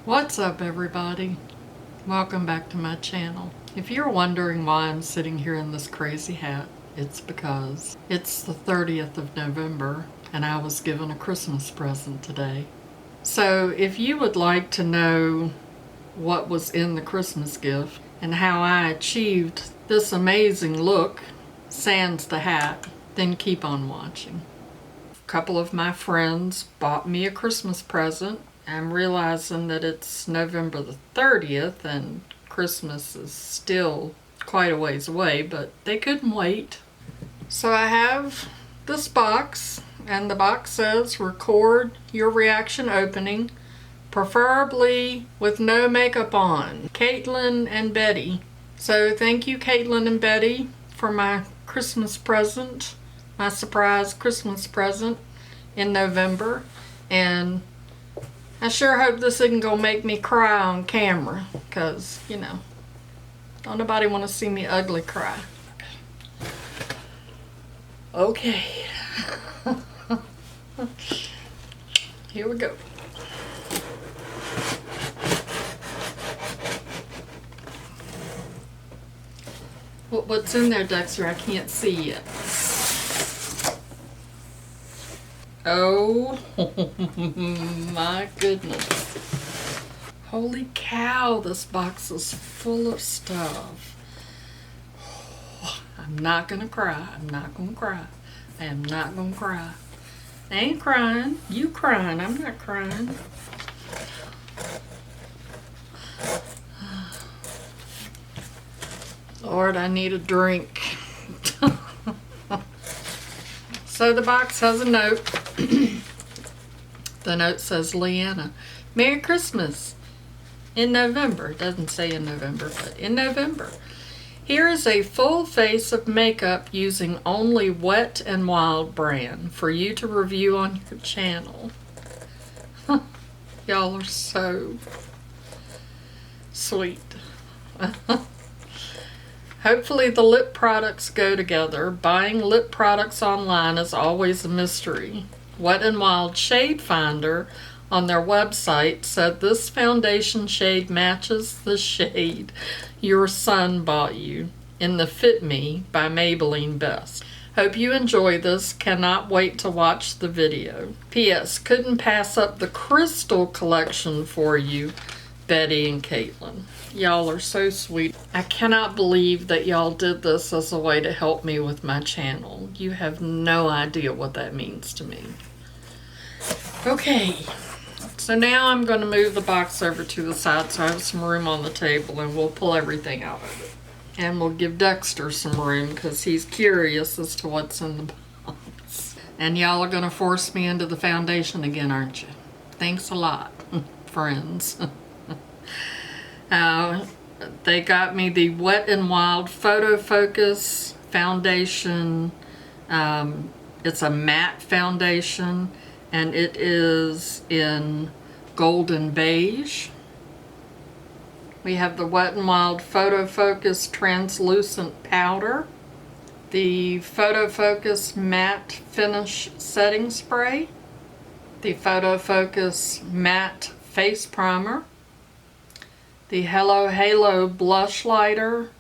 What's up, everybody? Welcome back to my channel. If you're wondering why I'm sitting here in this crazy hat, it's because it's the 30th of November and I was given a Christmas present today. So if you would like to know what was in the Christmas gift and how I achieved this amazing look, sans the hat, then keep on watching. A couple of my friends bought me a Christmas present. I'm realizing that it's November the 30th and Christmas is still quite a ways away, but they couldn't wait. So I have this box, and the box says record your reaction opening, preferably with no makeup on. Caitlin and Betty. So thank you, Caitlin and Betty, for my Christmas present, my surprise Christmas present in November. And I sure hope this isn't gonna make me cry on camera, because, you know, don't nobody want to see me ugly cry. Okay. Here we go. What's in there, Dexter? I can't see yet. Oh my goodness. Holy cow, this box is full of stuff. I'm not gonna cry. I'm not gonna cry. I am not gonna cry. I ain't crying. You crying. I'm not crying. Lord, I need a drink. So the box has a note. The note says, Leanna, Merry Christmas in November. It doesn't say in November, but in November. Here is a full face of makeup using only Wet n Wild brand for you to review on your channel. Y'all are so sweet. Hopefully the lip products go together. Buying lip products online is always a mystery. Wet n Wild Shade Finder on their website said this foundation shade matches the shade your son bought you in the Fit Me by Maybelline Best. Hope you enjoy this. Cannot wait to watch the video. P.S. Couldn't pass up the Crystal collection for you, Betty and Caitlin. Y'all are so sweet. I cannot believe that y'all did this as a way to help me with my channel. You have no idea what that means to me. Okay, so now I'm going to move the box over to the side so I have some room on the table, and we'll pull everything out of it. And we'll give Dexter some room because he's curious as to what's in the box. And y'all are going to force me into the foundation again, aren't you? Thanks a lot, friends. They got me the Wet n Wild Photo Focus foundation. It's a matte foundation, and it is in golden beige. We have the Wet n Wild Photo Focus translucent powder, the Photo Focus matte finish setting spray, the Photo Focus matte face primer, the Hello Halo blush lighter,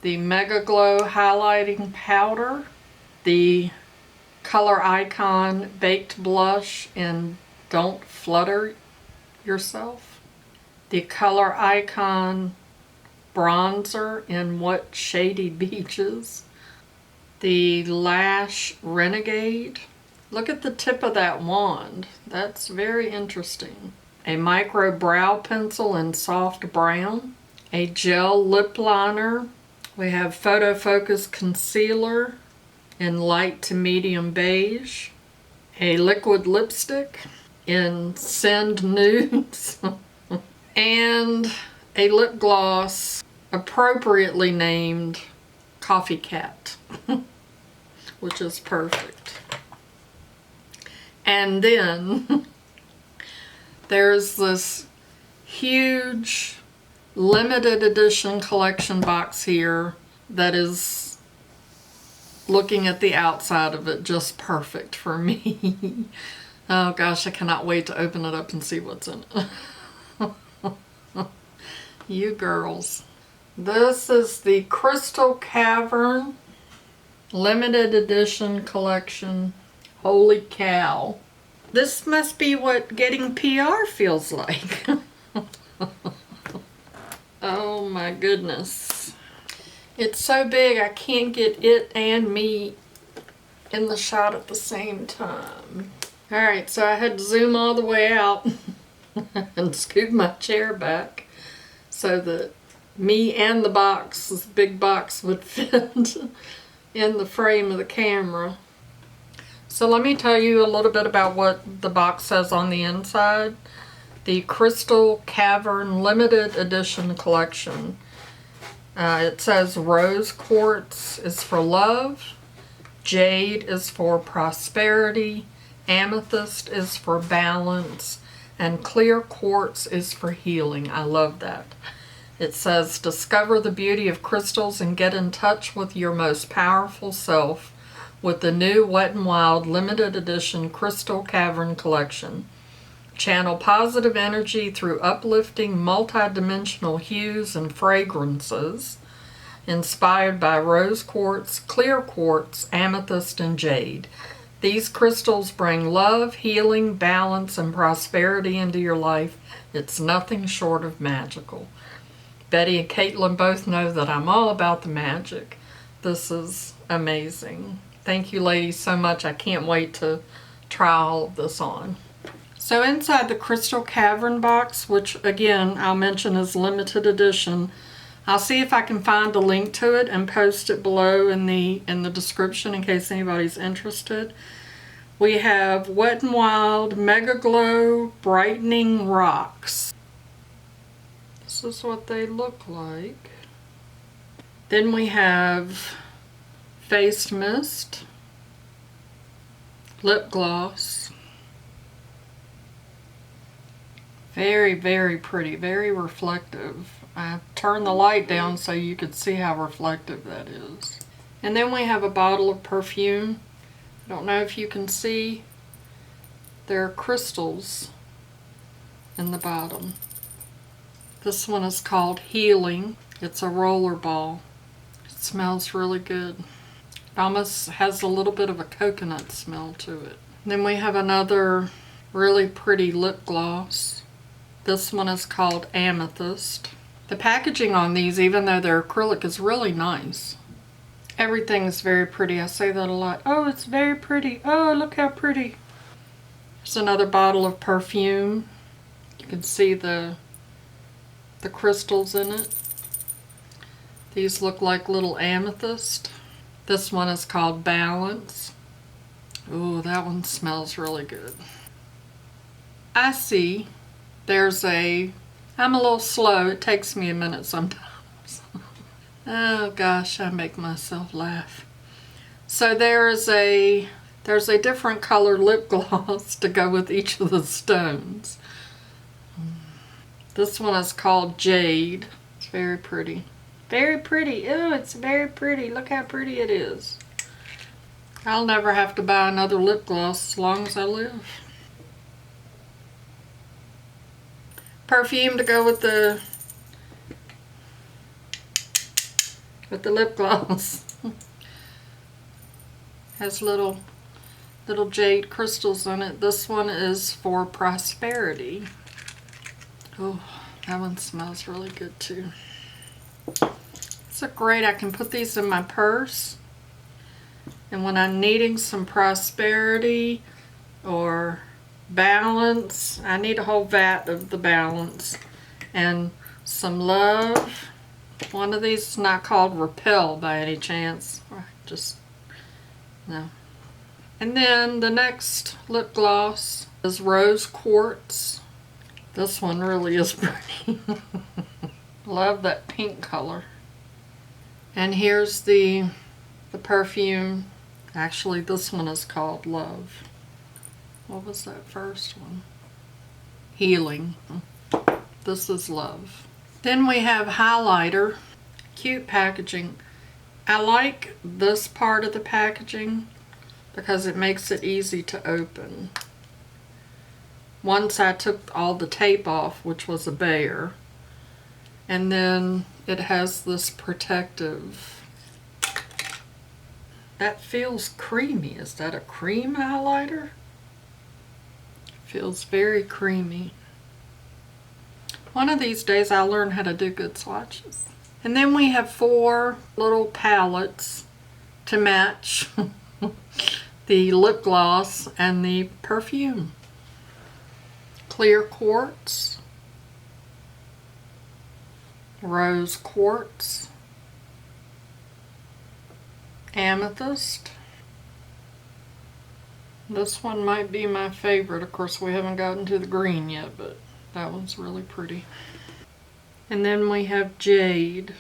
the Mega Glow highlighting powder, the Color Icon baked blush in Don't Flutter Yourself, the Color Icon bronzer in What Shady Beaches, the Lash Renegade. Look at the tip of that wand. That's very interesting. A micro brow pencil in soft brown, a gel lip liner. We have Photo Focus concealer in light to medium beige, a liquid lipstick in Send Nudes, and a lip gloss appropriately named Coffee Cat, which is perfect. And then there's this huge limited edition collection box here that is, looking at the outside of it, just perfect for me. Oh gosh, I cannot wait to open it up and see what's in it. You girls. This is the Crystal Cavern limited edition collection. Holy cow. This must be what getting PR feels like. Oh my goodness. It's so big I can't get it and me in the shot at the same time. Alright, so I had to zoom all the way out and scoot my chair back so that me and the box, this big box, would fit in the frame of the camera. So let me tell you a little bit about what the box says on the inside. The Crystal Cavern Limited Edition Collection. It says Rose Quartz is for love, Jade is for prosperity, Amethyst is for balance, and Clear Quartz is for healing. I love that. It says, discover the beauty of crystals and get in touch with your most powerful self with the new Wet n Wild limited edition Crystal Cavern collection. Channel positive energy through uplifting multi-dimensional hues and fragrances inspired by rose quartz, clear quartz, amethyst, and jade. These crystals bring love, healing, balance, and prosperity into your life. It's nothing short of magical. Betty and Caitlin both know that I'm all about the magic. This is amazing. Thank you ladies so much. I can't wait to try all of this on. So inside the Crystal Cavern box, which again I'll mention is limited edition, I'll see if I can find a link to it and post it below in the description in case anybody's interested. We have Wet n Wild Mega Glow Brightening Rocks. This is what they look like. Then we have Face Mist, Lip Gloss. Very, very pretty, very reflective. I turned the light down so you could see how reflective that is. And then we have a bottle of perfume. I don't know if you can see. There are crystals in the bottom. This one is called Healing. It's a roller ball. It smells really good. It almost has a little bit of a coconut smell to it. Then we have another really pretty lip gloss. This one is called Amethyst. The packaging on these, even though they're acrylic, is really nice. Everything is very pretty. I say that a lot. Oh, it's very pretty. Oh, look how pretty. There's another bottle of perfume. You can see the crystals in it. These look like little amethyst. This one is called Balance. Ooh, that one smells really good. I see there's I'm a little slow. It takes me a minute sometimes. Oh gosh, I make myself laugh. So there's a different colored lip gloss to go with each of the stones. This one is called Jade. It's very pretty. Very pretty. Ew, it's very pretty. Look how pretty it is. I'll never have to buy another lip gloss as long as I live. Perfume to go with the lip gloss. Has little jade crystals in it. This one is for prosperity. Oh, that one smells really good too. It's great. I can put these in my purse. And when I'm needing some prosperity or balance, I need a whole vat of the balance. And some love. One of these is not called Repel by any chance. Just, no. And then the next lip gloss is Rose Quartz. This one really is pretty. Love that pink color. And here's the perfume. Actually, this one is called Love. What was that first one? Healing. This is Love. Then we have highlighter. Cute packaging. I like this part of the packaging because it makes it easy to open. Once I took all the tape off, which was a bear, And then it has this protective. That feels creamy. Is that a cream highlighter? Feels very creamy. One of these days I'll learn how to do good swatches. And then we have 4 little palettes to match the lip gloss and the perfume. Clear Quartz, Rose Quartz, Amethyst. This one might be my favorite. Of course, we haven't gotten to the green yet, but that one's really pretty. And then we have Jade.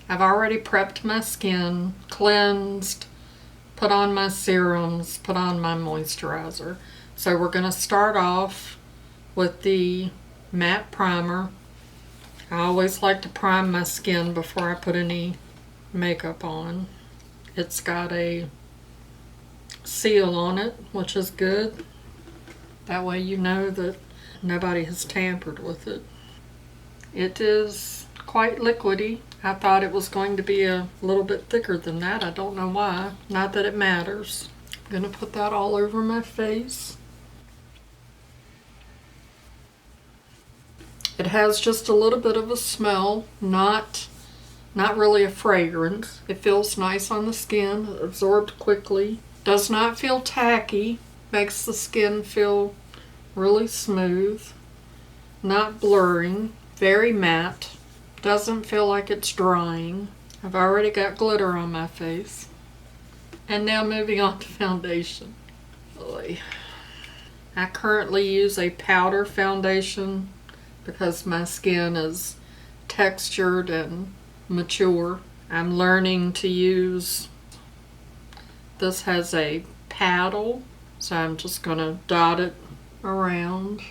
I've already prepped my skin, cleansed, put on my serums, put on my moisturizer. So we're going to start off with the matte primer. I always like to prime my skin before I put any makeup on. It's got a seal on it, which is good. That way you know that nobody has tampered with it. It is quite liquidy. I thought it was going to be a little bit thicker than that. I don't know why. Not that it matters. I'm going to put that all over my face. It has just a little bit of a smell, not really a fragrance. It feels nice on the skin, absorbed quickly. Does not feel tacky, makes the skin feel really smooth, not blurring, very matte. Doesn't feel like it's drying. I've already got glitter on my face. And now moving on to foundation. Boy. I currently use a powder foundation because my skin is textured and mature. I'm learning to use, this has a paddle, so I'm just going to dot it around.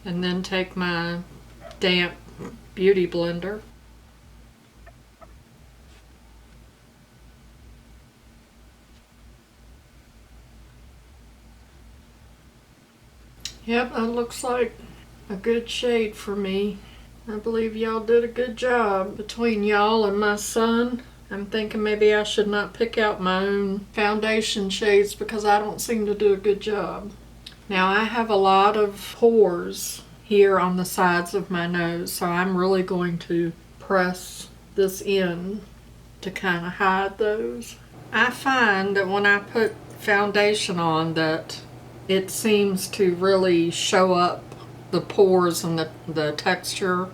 And then take my damp beauty blender. Yep, that looks like a good shade for me. I believe y'all did a good job. Between y'all and my son, I'm thinking maybe I should not pick out my own foundation shades because I don't seem to do a good job. Now I have a lot of pores here on the sides of my nose, so I'm really going to press this in to kind of hide those. I find that when I put foundation on that it seems to really show up the pores and the texture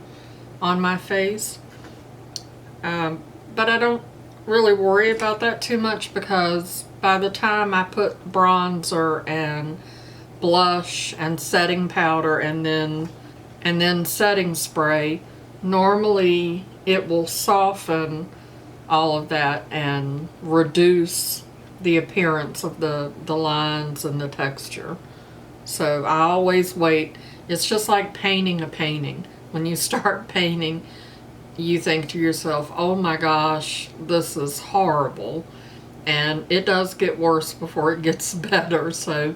on my face. But I don't really worry about that too much because by the time I put bronzer and blush and setting powder and then setting spray, normally it will soften all of that and reduce the appearance of the lines and the texture. So I always wait. It's just like painting a painting. When you start painting, you think to yourself, oh my gosh, this is horrible. And it does get worse before it gets better. So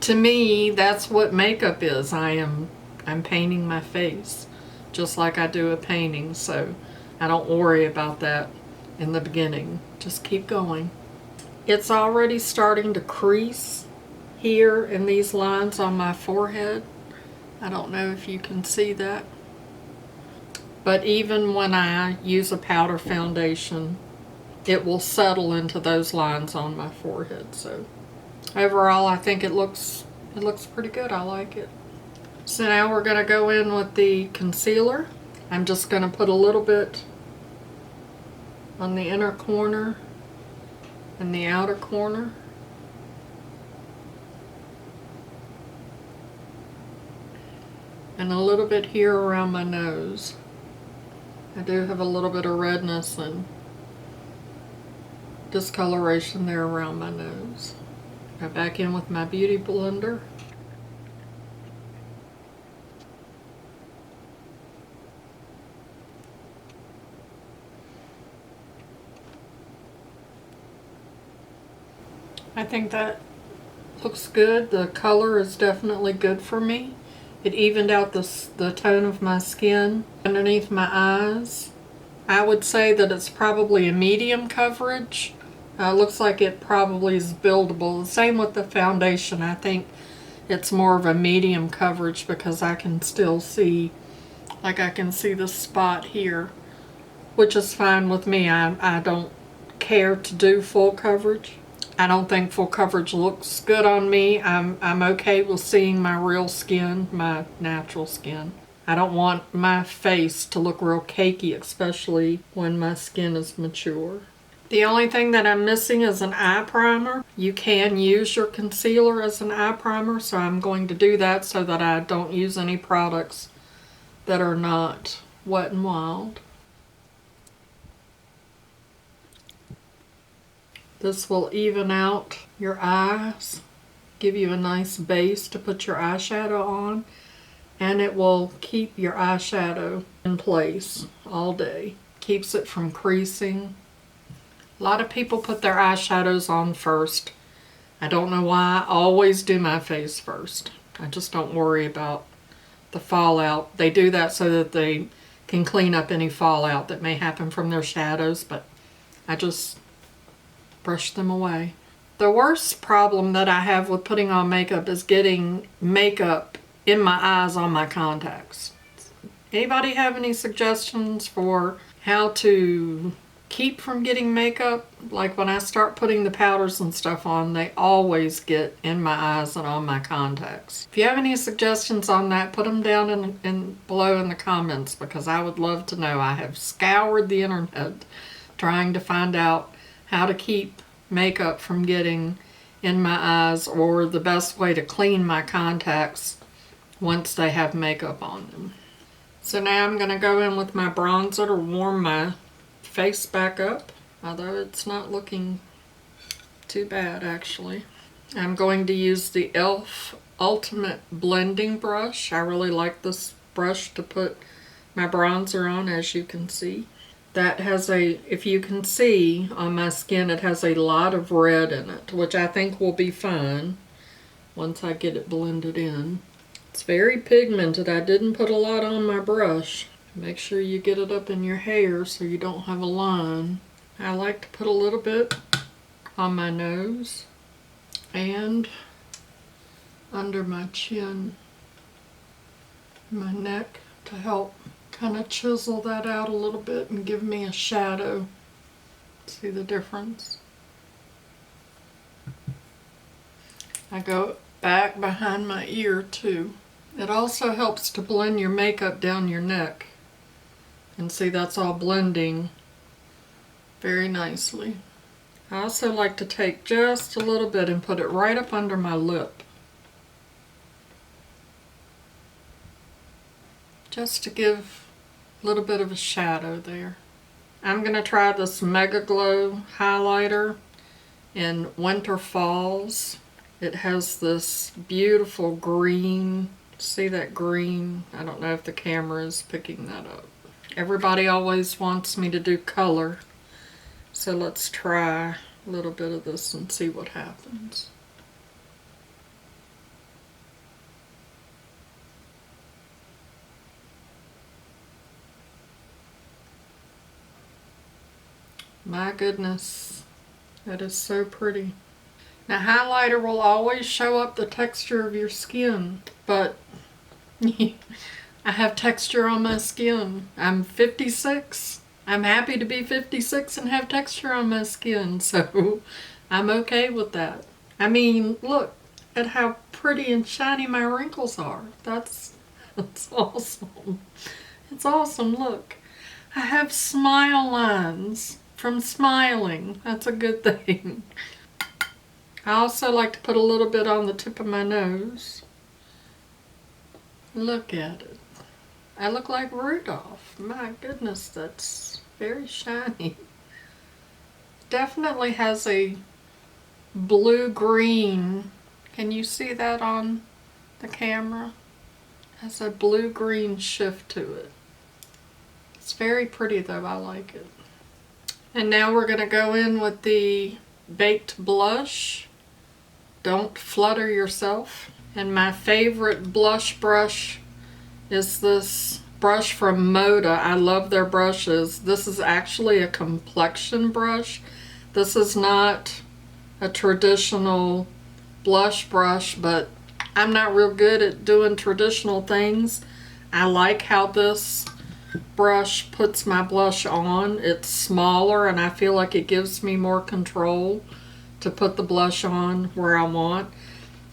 to me, that's what makeup is. I'm painting my face just like I do a painting. So I don't worry about that in the beginning. Just keep going. It's already starting to crease here in these lines on my forehead. I don't know if you can see that. But even when I use a powder foundation, it will settle into those lines on my forehead. So overall, I think it looks pretty good. I like it. So now we're going to go in with the concealer. I'm just going to put a little bit on the inner corner and the outer corner. And a little bit here around my nose. I do have a little bit of redness and discoloration there around my nose. Go back in with my beauty blender. I think that looks good. The color is definitely good for me. It evened out the tone of my skin underneath my eyes. I would say that it's probably a medium coverage. Looks like it probably is buildable. Same with the foundation. I think it's more of a medium coverage because I can still see, like I can see the spot here, which is fine with me. I don't care to do full coverage. I don't think full coverage looks good on me. I'm okay with seeing my real skin, my natural skin. I don't want my face to look real cakey, especially when my skin is mature. The only thing that I'm missing is an eye primer. You can use your concealer as an eye primer, so I'm going to do that so that I don't use any products that are not Wet n Wild. This will even out your eyes, give you a nice base to put your eyeshadow on, and it will keep your eyeshadow in place all day. Keeps it from creasing. A lot of people put their eyeshadows on first. I don't know why. I always do my face first. I just don't worry about the fallout. They do that so that they can clean up any fallout that may happen from their shadows, but I just brush them away. The worst problem that I have with putting on makeup is getting makeup in my eyes on my contacts. Anybody have any suggestions for how to keep from getting makeup? Like when I start putting the powders and stuff on, they always get in my eyes and on my contacts. If you have any suggestions on that, put them down in below in the comments, because I would love to know. I have scoured the internet trying to find out how to keep makeup from getting in my eyes, or the best way to clean my contacts once they have makeup on them. So now I'm going to go in with my bronzer to warm my face back up, although it's not looking too bad actually. I'm going to use the e.l.f. Ultimate Blending Brush. I really like this brush to put my bronzer on, as you can see. That has if you can see on my skin, it has a lot of red in it, which I think will be fine once I get it blended in. It's very pigmented. I didn't put a lot on my brush. Make sure you get it up in your hair so you don't have a line. I like to put a little bit on my nose and under my chin, my neck, to help kind of chisel that out a little bit and give me a shadow. See the difference? I go back behind my ear too. It also helps to blend your makeup down your neck. And see, that's all blending very nicely. I also like to take just a little bit and put it right up under my lip, just to give a little bit of a shadow there. I'm going to try this Mega Glow highlighter in Winter Falls. It has this beautiful green. See that green? I don't know if the camera is picking that up. Everybody always wants me to do color, so let's try a little bit of this and see what happens. My goodness, that is so pretty. Now, highlighter will always show up the texture of your skin, but I have texture on my skin. I'm 56. I'm happy to be 56 and have texture on my skin, so I'm okay with that. I mean, look at how pretty and shiny my wrinkles are. That's awesome. It's awesome, look. I have smile lines from smiling. That's a good thing. I also like to put a little bit on the tip of my nose. Look at it. I look like Rudolph. My goodness, that's very shiny. Definitely has a blue-green. Can you see that on the camera? Has a blue-green shift to it. It's very pretty though, I like it. And now we're going to go in with the Baked Blush don't flutter yourself. And my favorite blush brush is this brush from Moda. I love their brushes. This is actually a complexion brush. This is not a traditional blush brush, but I'm not real good at doing traditional things. I like how this brush puts my blush on. It's smaller and I feel like it gives me more control to put the blush on where I want.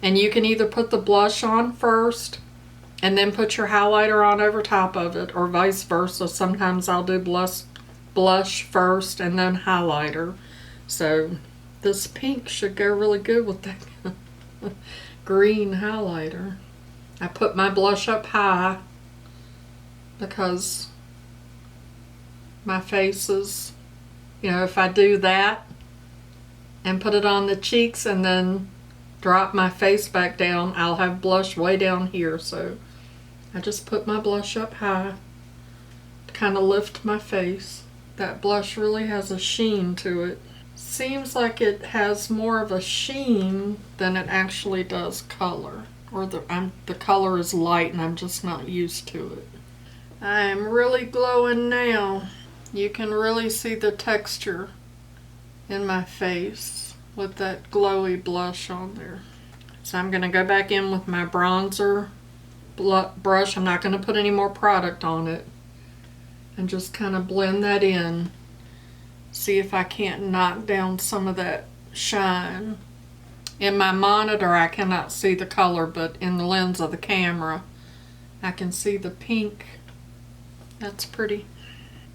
And you can either put the blush on first and then put your highlighter on over top of it, or vice versa. Sometimes I'll do blush first and then highlighter. So this pink should go really good with that green highlighter. I put my blush up high because my face is, you know, if I do that and put it on the cheeks and then drop my face back down, I'll have blush way down here. So I just put my blush up high to kind of lift my face. That blush really has a sheen to it. Seems like it has more of a sheen than it actually does color. Or the color is light and I'm just not used to it. I am really glowing now. You can really see the texture in my face with that glowy blush on there. So I'm going to go back in with my bronzer brush. I'm not going to put any more product on it. And just kind of blend that in. See if I can't knock down some of that shine. In my monitor I cannot see the color, but in the lens of the camera I can see the pink. That's pretty.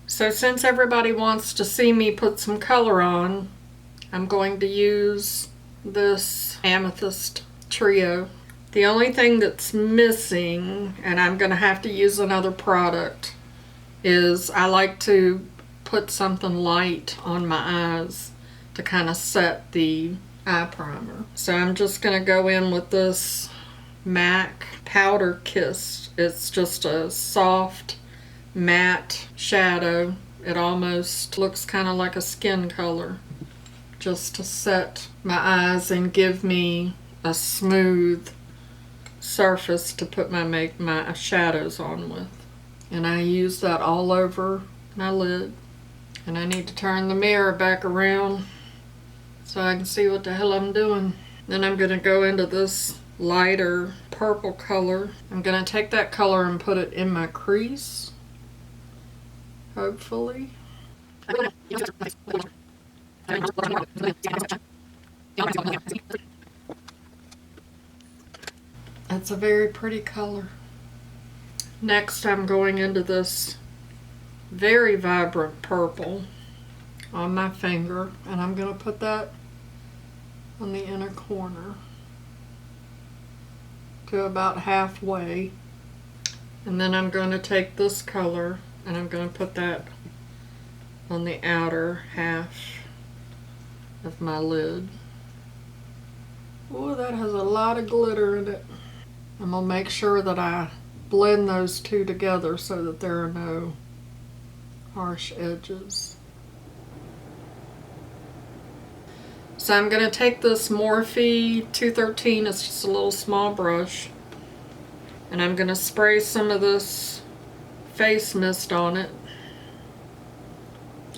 So since everybody wants to see me put some color on, I'm going to use this Amethyst Trio. The only thing that's missing, and I'm going to have to use another product, is I like to put something light on my eyes to kind of set the eye primer. So I'm just going to go in with this MAC Powder Kiss. It's just a soft matte shadow. It almost looks kind of like a skin color, just to set my eyes and give me a smooth surface to put my shadows on with. And I use that all over my lid. And I need to turn the mirror back around so I can see what the hell I'm doing. Then I'm going to go into this lighter purple color. I'm going to take that color and put it in my crease, hopefully. That's a very pretty color. Next I'm going into this very vibrant purple on my finger, and I'm going to put that on the inner corner to about halfway. And then I'm going to take this color and I'm going to put that on the outer half of my lid. Oh, that has a lot of glitter in it. I'm going to make sure that I blend those two together so that there are no harsh edges. So I'm going to take this Morphe 213, it's just a little small brush, and I'm going to spray some of this face mist on it.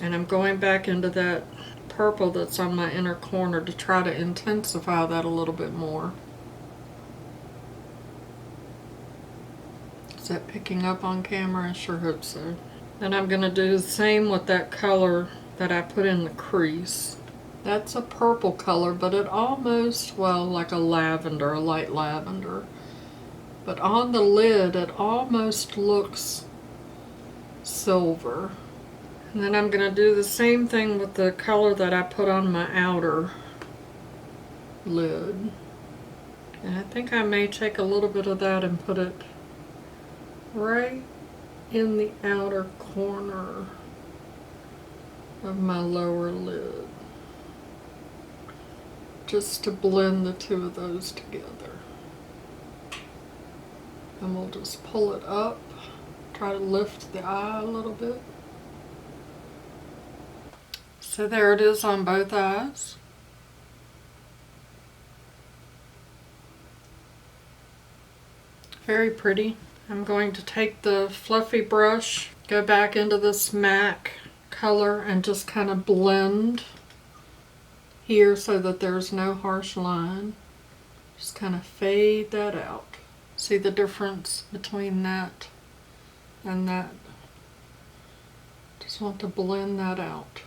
And I'm going back into that purple that's on my inner corner to try to intensify that a little bit more. Is that picking up on camera? I sure hope so. And I'm going to do the same with that color that I put in the crease. That's a purple color, but it almost, well, like a lavender, a light lavender. But on the lid, it almost looks silver. And then I'm going to do the same thing with the color that I put on my outer lid. And I think I may take a little bit of that and put it right in the outer corner of my lower lid, just to blend the two of those together. And we'll just pull it up, try to lift the eye a little bit. So there it is on both eyes. Very pretty. I'm going to take the fluffy brush, go back into this MAC color and just kind of blend here so that there's no harsh line. Just kind of fade that out. See the difference between that and that? Just want to blend that out.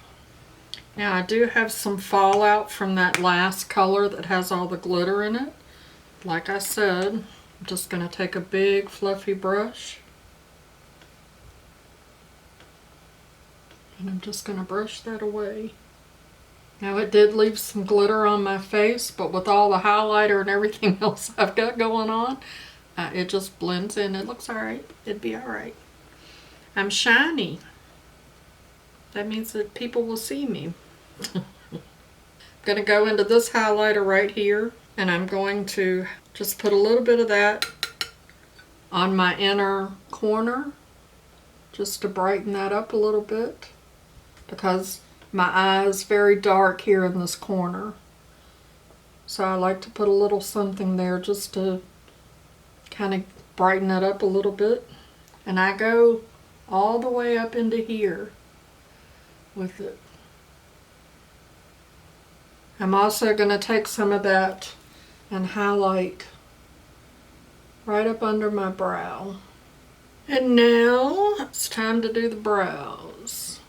Now I do have some fallout from that last color that has all the glitter in it. Like I said, I'm just going to take a big fluffy brush and I'm just going to brush that away. Now it did leave some glitter on my face, but with all the highlighter and everything else I've got going on, it just blends in. It looks alright. It'd be alright. I'm shiny. That means that people will see me. I'm going to go into this highlighter right here, and I'm going to just put a little bit of that on my inner corner just to brighten that up a little bit, because my eye is very dark here in this corner. So I like to put a little something there just to kind of brighten it up a little bit. And I go all the way up into here with it. I'm also going to take some of that and highlight right up under my brow. And now it's time to do the brows.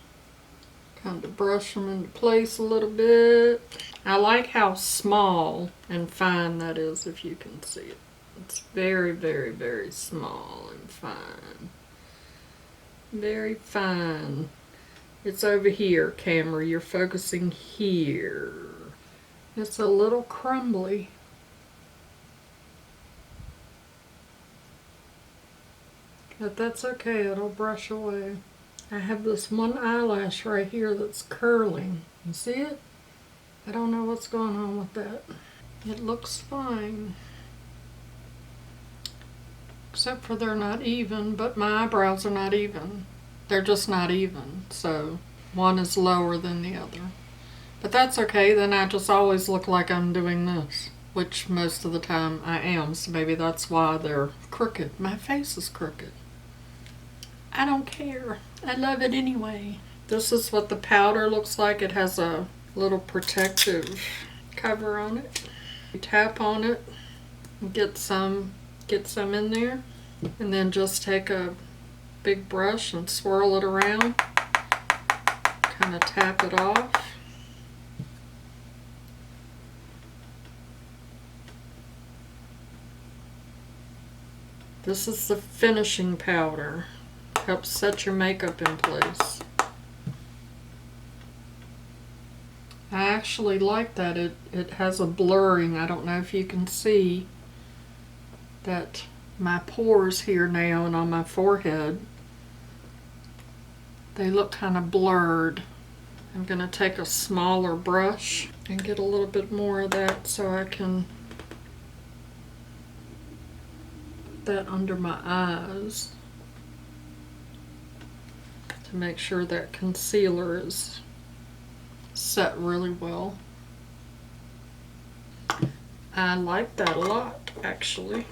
Kind of brush them into place a little bit. I like how small and fine that is, if you can see it. It's very, very, very small and fine. Very fine. It's over here, camera. You're focusing here. It's a little crumbly. But that's okay, it'll brush away. I have this one eyelash right here that's curling. You see it? I don't know what's going on with that. It looks fine. Except for they're not even, but my eyebrows are not even. They're just not even, so one is lower than the other. But that's okay, then I just always look like I'm doing this, which most of the time I am, so maybe that's why they're crooked. My face is crooked. I don't care. I love it anyway. This is what the powder looks like. It has a little protective cover on it. You tap on it, get some in there, and then just take a big brush and swirl it around. Kind of tap it off. This is the finishing powder. Helps set your makeup in place. I actually like that. It has a blurring. I don't know if you can see that my pores here now and on my forehead, they look kind of blurred. I'm going to take a smaller brush and get a little bit more of that so I can put that under my eyes to make sure that concealer is set really well. I like that a lot, actually.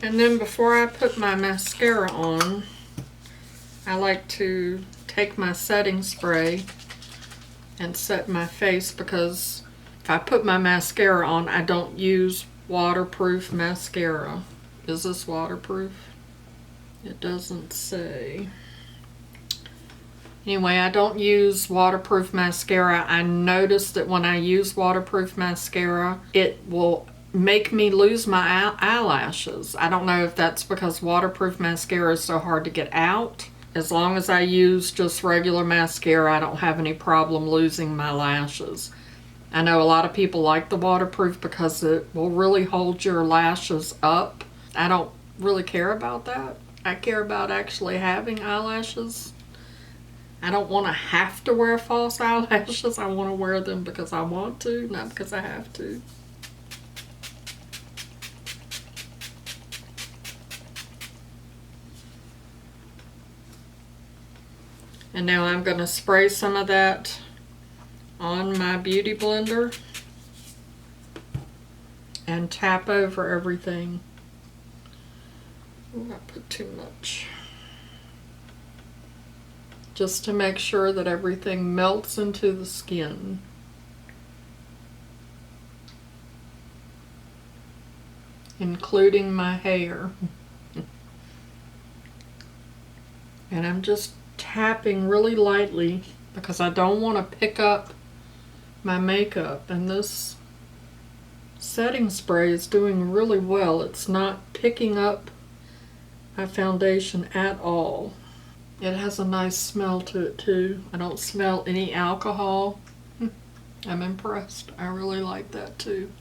And then before I put my mascara on, I like to take my setting spray and set my face, because if I put my mascara on, I don't use waterproof mascara. Is this waterproof? It doesn't say. Anyway, I don't use waterproof mascara. I noticed that when I use waterproof mascara, it will make me lose my eyelashes. I don't know if that's because waterproof mascara is so hard to get out. As long as I use just regular mascara, I don't have any problem losing my lashes. I know a lot of people like the waterproof because it will really hold your lashes up. I don't really care about that. I care about actually having eyelashes. I don't want to have to wear false eyelashes. I want to wear them because I want to, not because I have to. And now I'm going to spray some of that on my beauty blender and tap over everything. Ooh, I put too much. Just to make sure that everything melts into the skin. Including my hair. And I'm just tapping really lightly because I don't want to pick up my makeup. And this setting spray is doing really well. It's not picking up my foundation at all. It has a nice smell to it too. I don't smell any alcohol. I'm impressed. I really like that too.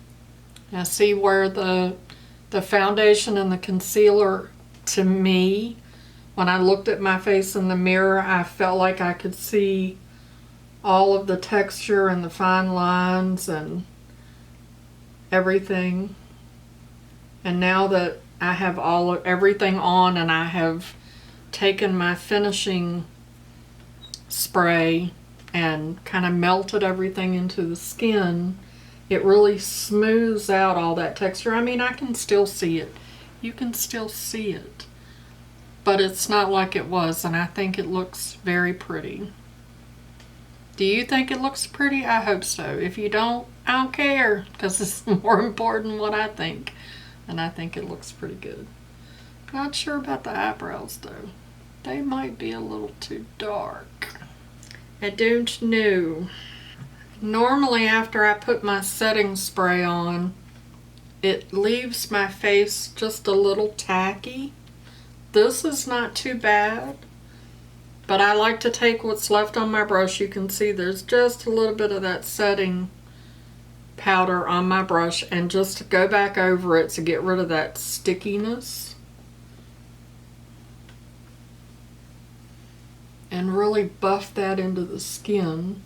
Now see where the foundation and the concealer, to me, when I looked at my face in the mirror, I felt like I could see all of the texture and the fine lines and everything. And now that I have everything on and I have taken my finishing spray and kind of melted everything into the skin, it really smooths out all that texture. I mean, I can still see it. You can still see it. But it's not like it was, and I think it looks very pretty. Do you think it looks pretty? I hope so. If you don't, I don't care, because it's more important what I think. And I think it looks pretty good. Not sure about the eyebrows, though. They might be a little too dark. I don't know. Normally, after I put my setting spray on, it leaves my face just a little tacky. This is not too bad, but I like to take what's left on my brush. You can see there's just a little bit of that setting powder on my brush, and just to go back over it to get rid of that stickiness. And really buff that into the skin,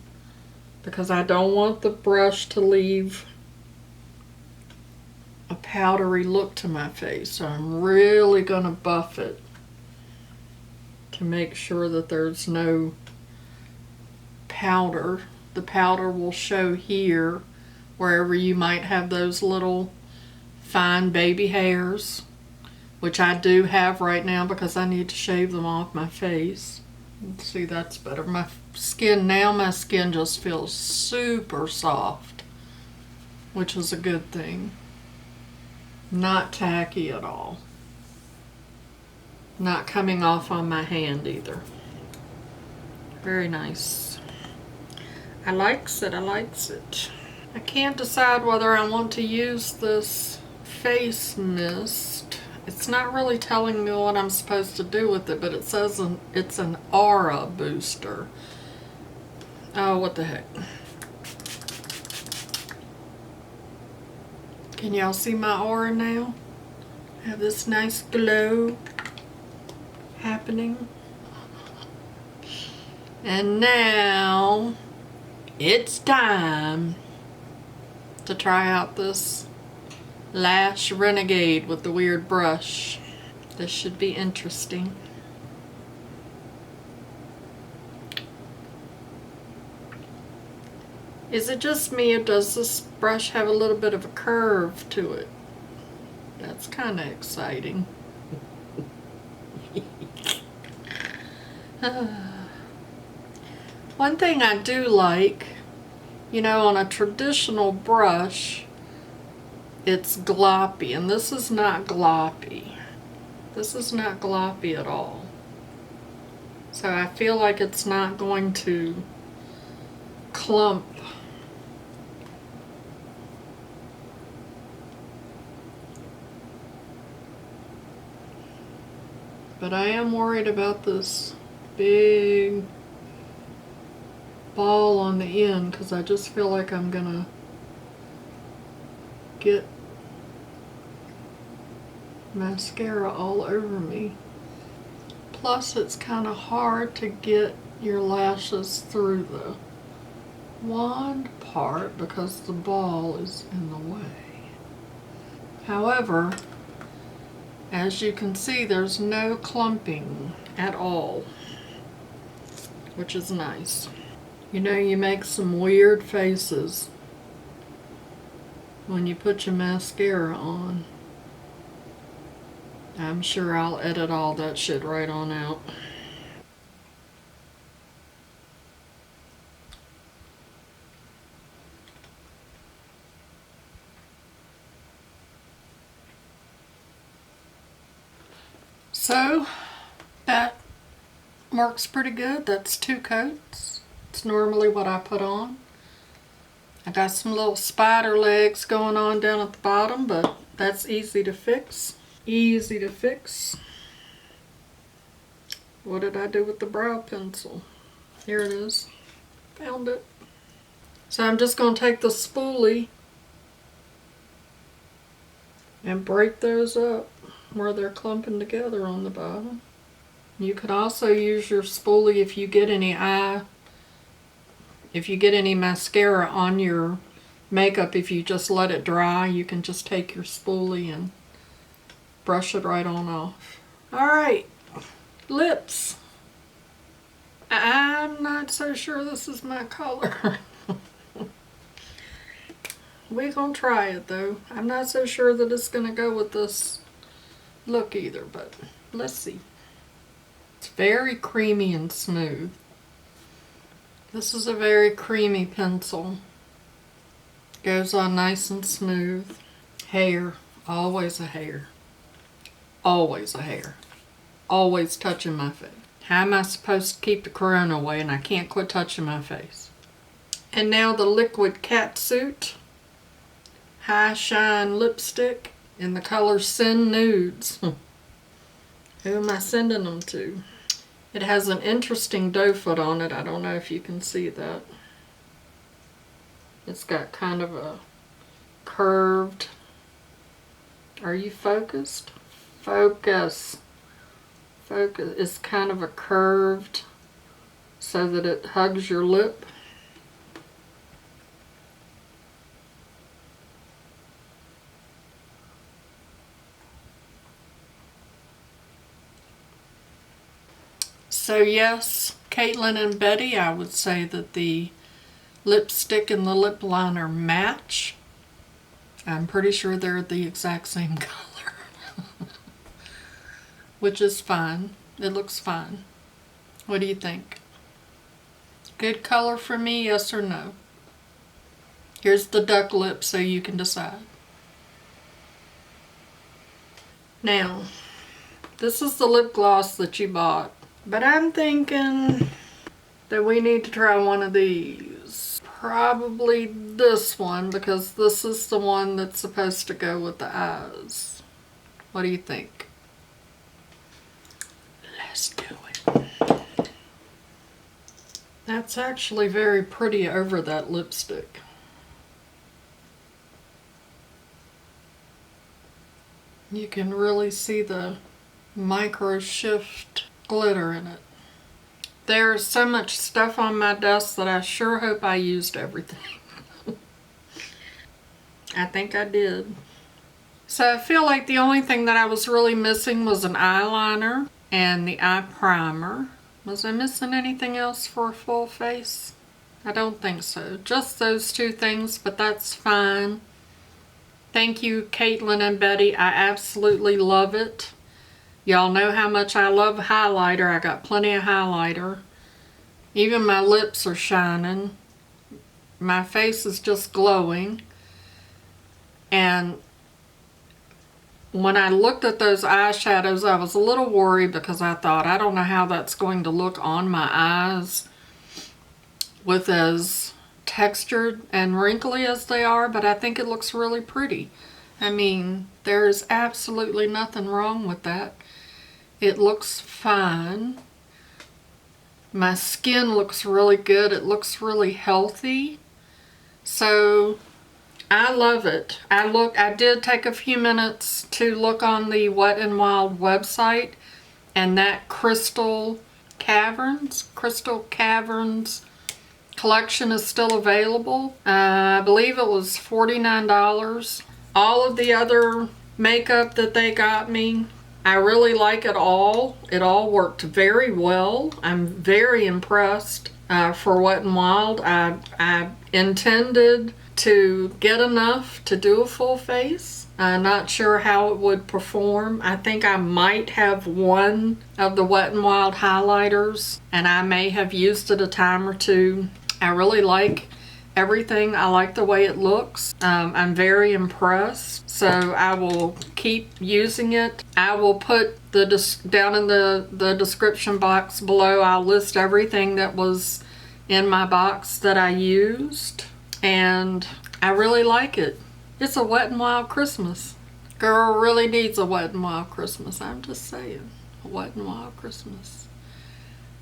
because I don't want the brush to leave a powdery look to my face. So I'm really going to buff it to make sure that there's no powder. The powder will show here wherever you might have those little fine baby hairs, which I do have right now because I need to shave them off my face. Let's see, that's better. My skin just feels super soft, which is a good thing. Not tacky at all. Not coming off on my hand either. Very nice. I likes it. I can't decide whether I want to use this face mist. It's not really telling me what I'm supposed to do with it, but it says it's an aura booster. Oh, what the heck. Can y'all see my aura now? I have this nice glow happening. And now it's time to try out this Lash Renegade with the weird brush. This should be interesting. Is it just me, or does this brush have a little bit of a curve to it? That's kind of exciting. One thing I do like, you know, on a traditional brush, it's gloppy, and this is not gloppy. This is not gloppy at all. So I feel like it's not going to clump. But I am worried about this big ball on the end, because I just feel like I'm gonna get mascara all over me. Plus, it's kind of hard to get your lashes through the wand part because the ball is in the way. However, as you can see, there's no clumping at all, which is nice. You know, you make some weird faces when you put your mascara on. I'm sure I'll edit all that shit right on out. So that works pretty good. That's 2 coats. It's normally what I put on. I got some little spider legs going on down at the bottom, but that's easy to fix. Easy to fix. What did I do with the brow pencil? Here it is. Found it. So I'm just going to take the spoolie and break those up where they're clumping together on the bottom. You could also use your spoolie if you get any mascara on your makeup. If you just let it dry, you can just take your spoolie and brush it right on off. Alright, lips. I'm not so sure this is my color. We're gonna try it though. I'm not so sure that it's gonna go with this look either, but let's see. It's very creamy and smooth. This is a very creamy pencil. Goes on nice and smooth. Hair, always a hair. Always a hair. Always touching my face. How am I supposed to keep the corona away and I can't quit touching my face? And now the liquid catsuit high shine lipstick in the color Send Nudes. Who am I sending them to? It has an interesting doe foot on it. I don't know if you can see that. It's got kind of a curved... Are you focused? Focus. Focus. It's kind of a curved so that it hugs your lip. So yes, Caitlin and Betty, I would say that the lipstick and the lip liner match. I'm pretty sure they're the exact same color. Which is fine. It looks fine. What do you think? Good color for me, yes or no? Here's the duck lip so you can decide. Now, this is the lip gloss that you bought. But I'm thinking that we need to try one of these. Probably this one, because this is the one that's supposed to go with the eyes. What do you think? Let's do it. That's actually very pretty over that lipstick. You can really see the micro shift glitter in it. There's so much stuff on my desk that I sure hope I used everything. I think I did. So I feel like the only thing that I was really missing was an eyeliner and the eye primer. Was I missing anything else for a full face? I don't think so. Just those 2 things, but that's fine. Thank you, Caitlin and Betty. I absolutely love it. Y'all know how much I love highlighter. I got plenty of highlighter. Even my lips are shining. My face is just glowing. And when I looked at those eyeshadows, I was a little worried because I thought, I don't know how that's going to look on my eyes with as textured and wrinkly as they are, but I think it looks really pretty. I mean, there's absolutely nothing wrong with that. It looks fine. My skin looks really good. It looks really healthy. So I love it. I did take a few minutes to look on the Wet n Wild website, and that Crystal Caverns collection is still available. I believe it was $49. All of the other makeup that they got me, I really like it all. It all worked very well. I'm very impressed. for Wet n Wild. I intended to get enough to do a full face. Not sure how it would perform. I think I might have one of the Wet n Wild highlighters, and I may have used it a time or two. I really like everything. I like the way it looks. I'm very impressed, so I will keep using it. I will put down in the description box below, I'll list everything that was in my box that I used, and I really like it. It's a Wet n Wild Christmas. Girl really needs a Wet n Wild Christmas. I'm just saying, a Wet n Wild Christmas.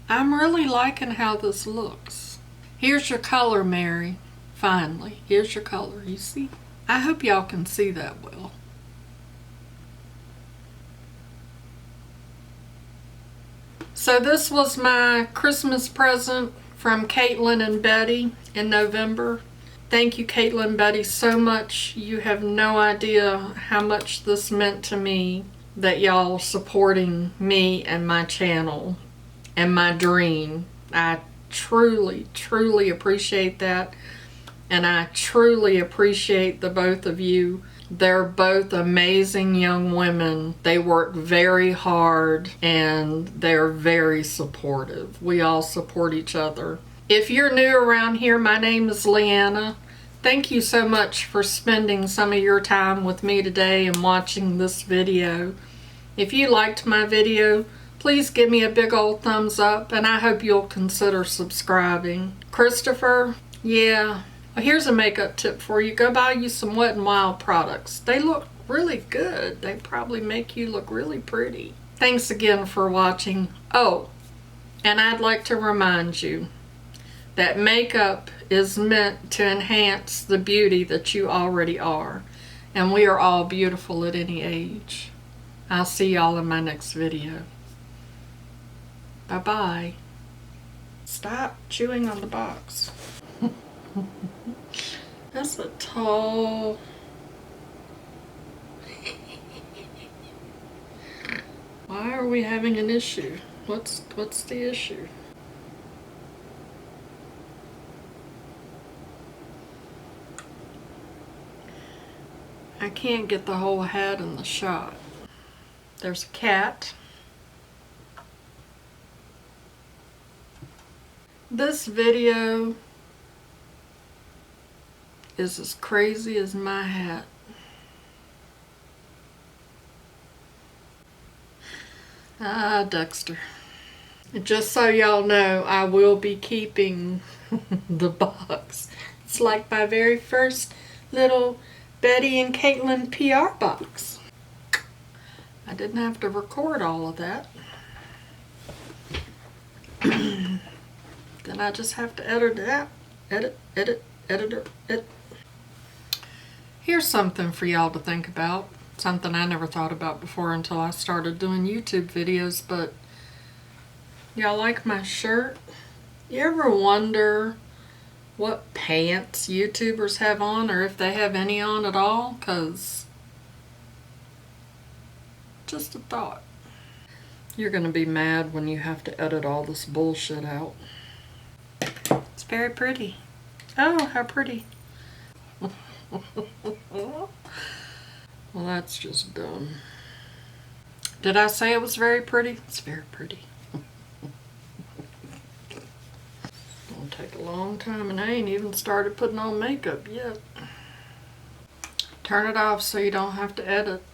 I'm really liking how this looks. Here's your color, Mary. Finally, here's your color. You see? I hope y'all can see that well. So this was my Christmas present from Caitlin and Betty in November. Thank you, Caitlin and Betty, so much. You have no idea how much this meant to me, that y'all supporting me and my channel and my dream. I truly, truly appreciate that. And I truly appreciate the both of you. They're both amazing young women. They work very hard and they're very supportive. We all support each other. If you're new around here, my name is Leanna. Thank you so much for spending some of your time with me today and watching this video. If you liked my video, please give me a big old thumbs up, and I hope you'll consider subscribing. Christopher, yeah. Well, here's a makeup tip for you. Go buy you some Wet n Wild products. They look really good. They probably make you look really pretty. Thanks again for watching. Oh, and I'd like to remind you that makeup is meant to enhance the beauty that you already are. And we are all beautiful at any age. I'll see y'all in my next video. Bye-bye. Stop chewing on the box. That's a tall... Why are we having an issue? What's the issue? I can't get the whole head in the shot. There's a cat. This video is as crazy as my hat. Ah, Dexter. Just so y'all know, I will be keeping the box. It's like my very first little Betty and Caitlin PR box. I didn't have to record all of that. Then I just have to edit it out. Edit. Here's something for y'all to think about. Something I never thought about before until I started doing YouTube videos, but y'all like my shirt? You ever wonder what pants YouTubers have on, or if they have any on at all? 'Cause just a thought. You're gonna be mad when you have to edit all this bullshit out. It's very pretty. Oh, how pretty. Well, that's just dumb. Did I say it was very pretty? It's very pretty. It'll take a long time, and I ain't even started putting on makeup yet. Turn it off so you don't have to edit.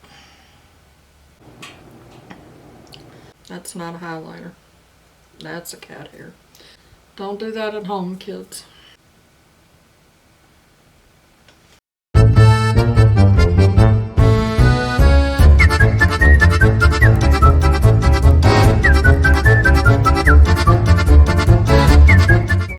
That's not a highlighter. That's a cat hair. Don't do that at home, kids.